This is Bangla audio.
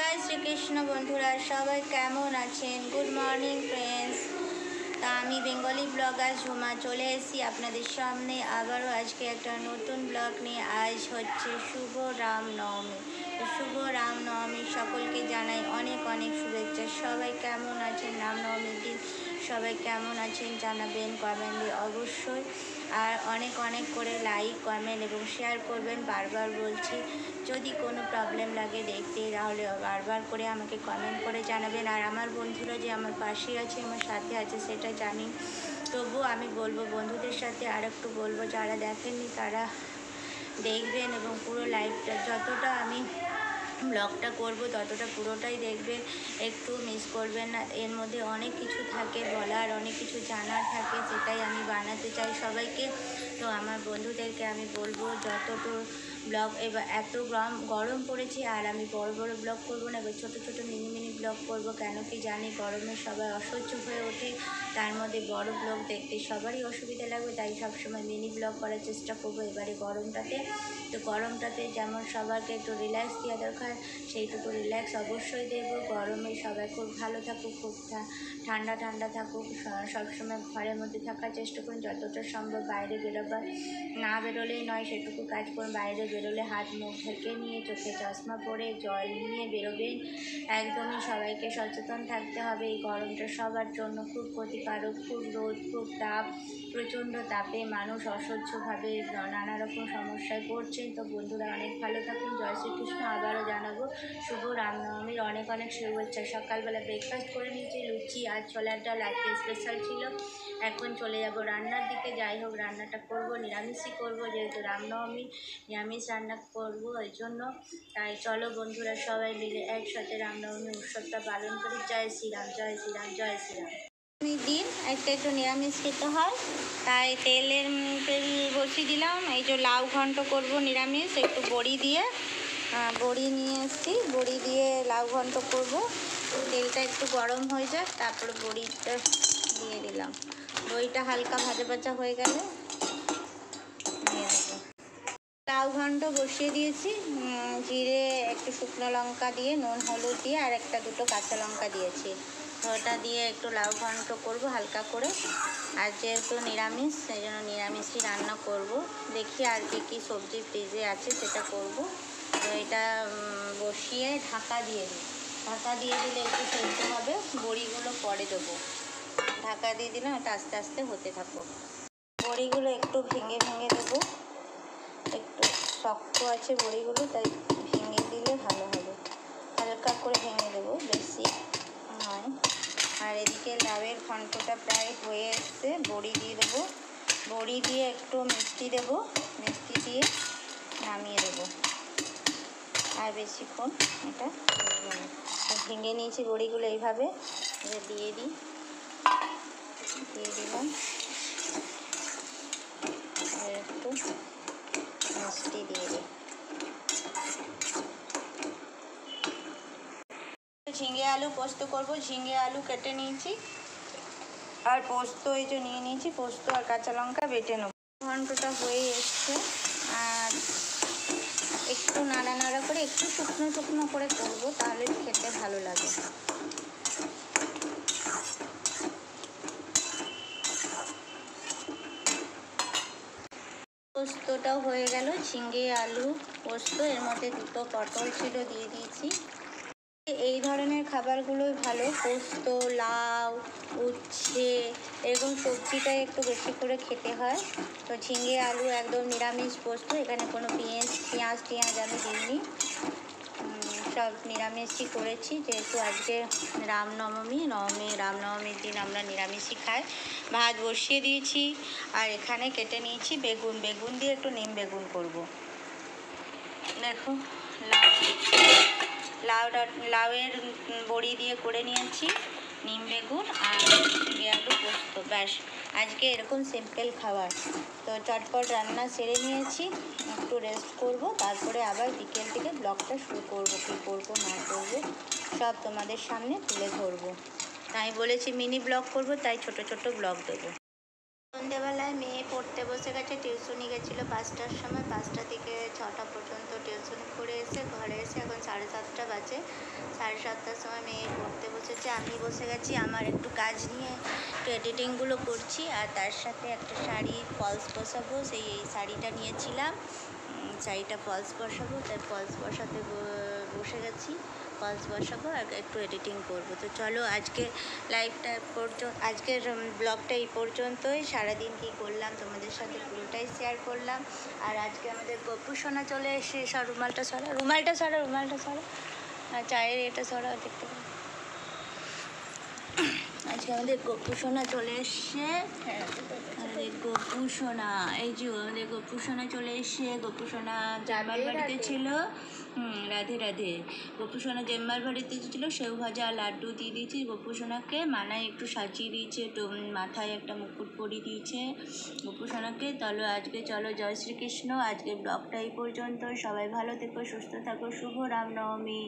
জয় শ্রীকৃষ্ণ বন্ধুরা, সবাই কেমন আছেন? Good morning friends. তা আমি বেঙ্গলি ব্লগার ঝুমা চলে এসেছি আপনাদের সামনে আবারও আজকে একটা নতুন ব্লগ নিয়ে। আজ হচ্ছে শুভ রামনবমী। শুভ রামনবমী সকলকে জানাই অনেক অনেক শুভেচ্ছা। সবাই কেমন আছেন রামনবমীর দিন? সবাই কেমন আছেন জানাবেন কমেন্টে অবশ্যই। আর অনেক অনেক করে লাইক, কমেন্ট এবং শেয়ার করবেন। বারবার বলছি, যদি কোনো প্রবলেম লাগে দেখতে, তাহলে বারবার করে আমাকে কমেন্ট করে জানাবেন। আর আমার বন্ধুরা যে আমার পাশে আছে, আমার সাথে আছে, সেটা জানি। তবুও আমি বলবো বন্ধুদের সাথে আর একটু বলবো, যারা দেখেননি তারা দেখবেন এবং পুরো লাইভটা, যতটা আমি ব্লগটা করব ততটা পুরোটাই দেখবেন, একটু মিস করবেন না। এর মধ্যে অনেক কিছু থাকে বলার, অনেক কিছু জানার থাকে, সেটাই আমি বানাতে চাই সবাইকে। তো আমার বন্ধুদেরকে আমি বলবো যতটুকু ব্লগ, এবার এত গরম পড়েছে আর আমি বড় বড় ব্লগ করব না, এবার ছোটো ছোটো মিনি মিনি ব্লগ করব। কেন কি জানি গরমে সবাই অসহ্য হয়ে ওঠে, তার মধ্যে বড় ব্লগ দেখতে সবারই অসুবিধা লাগবে, তাই সবসময় মিনি ব্লগ করার চেষ্টা করবো এবারে গরমটাতে। তো গরমটাতে যেমন সবাইকে একটু রিল্যাক্স দেওয়া দরকার, সেইটুকু রিল্যাক্স অবশ্যই দেবো। গরমে সবাই খুব ভালো থাকুক, খুব ঠান্ডা ঠান্ডা থাকুক, সবসময় ঘরের মধ্যে থাকার চেষ্টা করুন যতটা সম্ভব। বাইরে বেরোবার, না বেরোলেই নয় সেটুকু কাজ করুন। বাইরে বেরোলে হাত মুখ ঢেকে নিয়ে, চোখে চশমা পরে, জল নিয়ে বেরোবেন। একদমই সবাইকে সচেতন থাকতে হবে। এই গরমটা সবার জন্য খুব ক্ষতিকারক, খুব রোদ, খুব তাপ, প্রচণ্ড তাপে মানুষ অসহ্যভাবে নানা রকম সমস্যায় পড়ছেন। তো বন্ধুরা অনেক ভালো থাকুন। জয় শ্রীকৃষ্ণ। আবারও জানাবো শুভ রামনবমীর অনেক অনেক শুভেচ্ছা। সকালবেলা ব্রেকফাস্ট করে নিয়েছি, লুচি আর ছোলার ডাল আজকে স্পেশাল ছিল। এখন চলে যাব রান্নার দিকে। যাই হোক, রান্নাটা করব নিরামিষই করব, যেহেতু রামনবমী নিরামিষ রান্না করব ওই জন্য। তাই চলো বন্ধুরা সবাই মিলে একসাথে রামনবমী উৎসবটা পালন করি। জয় শ্রীরাম, জয় শ্রীরাম, জয় শ্রীরাম। দিন একটু নিরামিষ খেতে হয়, তাই তেল বসিয়ে দিলাম। এই যে লাউ ঘন্ট করব নিরামিষ, একটু বড়ি দিয়ে, বড়ি নিয়ে এসেছি, বড়ি দিয়ে লাউ ঘন্ট করব। তেলটা একটু গরম হয়ে যাক, তারপরে বড়িটা দিয়ে দিলাম। বড়িটা হালকা ভাজা ভাজা হয়ে গেলে দিয়ে দেবো। লাউ ঘন্ট বসিয়ে দিয়েছি, জিরে, একটু শুকনো লঙ্কা দিয়ে, নুন হলুদ দিয়ে, আর দুটো কাঁচা লঙ্কা দিয়েছি। ওটা দিয়ে একটু লাউ ঘন্ট করব হালকা করে। আর যেহেতু নিরামিষ, সেই জন্য নিরামিষই রান্না করব। দেখি আর কি সবজি ফ্রিজে আছে সেটা করব। তো এটা বসিয়ে ঢাকা দিয়ে দিই। ঢাকা দিয়ে দিলে একটু সেদ্ধ হবে, বড়িগুলো পরে দেবো। ঢাকা দিয়ে দিলাম, এটা আস্তে আস্তে হতে থাকবো। বড়িগুলো একটু ভেঙে ভেঙে দেবো, একটু শক্ত আছে বড়িগুলো, তাই ভেঙে দিলে ভালো হবে। হালকা করে ভেঙে দেবো, বেশি নয়। আর এদিকে লাউয়ের ঘন্টটা প্রায় হয়ে এসছে, বড়ি দিয়ে দেবো। বড়ি দিয়ে একটু মিষ্টি দেবো, মিষ্টি দিয়ে নামিয়ে দেবো। আর বেশিক্ষণ এটা ভেঙে নিয়েছি বড়িগুলো এইভাবে, এটা দিয়ে দিলাম। আর একটু মিষ্টি দিয়ে দিই। ঝিঙে আলু পোস্ত করব। ঝিঙে আলু কেটে নিয়েছি, আর পোস্ত এই যে নিয়ে নিয়েছি, পোস্ত আর কাঁচা লঙ্কা বেটে নেব। ঘন্টটা হয়ে এসছে, আর একটু নাড়া নাড়া করে, একটু শুকনো শুকনো করে করবো, তাহলে খেতে ভালো লাগে। পোস্তটাও হয়ে গেল, ঝিঙে আলু পোস্ত, এর মধ্যে দুটো পটল ছিল দিয়ে দিয়েছি। এই ধরনের খাবারগুলোই ভালো, পোস্ত, লাউ, উচ্ছে, এরকম সবজিটা একটু বেশি করে খেতে হয়। তো ঝিঙে আলু একদম নিরামিষ পোস্ত, এখানে কোনো পেঁয়াজ আমি দিইনি, সব নিরামিষই করেছি, যেহেতু আজকে রামনবমীর দিন আমরা নিরামিষই খাই। ভাত বসিয়ে দিয়েছি, আর এখানে কেটে নিয়েছি বেগুন দিয়ে একটু নিম বেগুন করব। দেখো, লাউয়ের বড়ি দিয়ে করে নিয়েছি, নিম বেগুন আর ঝিঙে আলু পোস্ত, ব্যাস আজকে এরকম সিম্পল খাবার। তো চটপট রান্না সেরে নিয়েছি, একটু রেস্ট করব, তারপরে আবার বিকেল থেকে ব্লগটা শুরু করব। কী করবো না করবো সব তোমাদের সামনে তুলে ধরবো। তাই বলেছি মিনি ব্লগ করব, তাই ছোট ছোট ব্লগ দেবো। সন্ধ্যেবেলায় মেয়ে পড়তে বসে গেছে, টিউশনি গেছিলো 5টার সময়, 5টা থেকে 6টা পর্যন্ত টিউশন করে এসে ঘরে এসে এখন 7:30 বাজে। 7:30 সময় মেয়ে পড়তে বসেছে, আমি বসে গেছি আমার একটু কাজ নিয়ে, একটু এডিটিংগুলো করছি। আর তার সাথে একটা শাড়ি ফলস বসাবো, এই শাড়িটা নিয়েছিলাম, শাড়িটা ফলস বসাবো, তাই ফলস বসাতে বসে গেছি, ফলস বসাবো আর একটু এডিটিং করবো। তো চলো আজকে লাইভটা আজকের ব্লগটা এই পর্যন্তই। সারাদিন কী করলাম তোমাদের সাথে পুরোটাই শেয়ার করলাম। আর আজকে আমাদের গপু সোনা চলে এসে, রুমালটা সরা, আর চায়ের এটা সরা, দেখতে পাবো। আজকে আমাদের গপু সোনা চলে এসছে, আমাদের গপু সোনা, এই যে আমাদের গপু সোনা চলে এসছে। গপু সোনা জেম্মার বাড়িতে ছিল, রাধে রাধে। গপু সোনা জেম্মার বাড়িতে ছিল, সেও ভাজা লাড্ডু দিয়ে দিয়েছি গপু সোনাকে, মানায় একটু সাজিয়ে দিয়েছে, তো মাথায় একটা মুকুট পরিয়ে দিয়েছে গপু সোনাকে। তাহলে আজকে চলো, জয় শ্রীকৃষ্ণ। আজকে ব্লগটা এই পর্যন্ত। সবাই ভালো থেকো, সুস্থ থাকো, শুভ রামনবমী।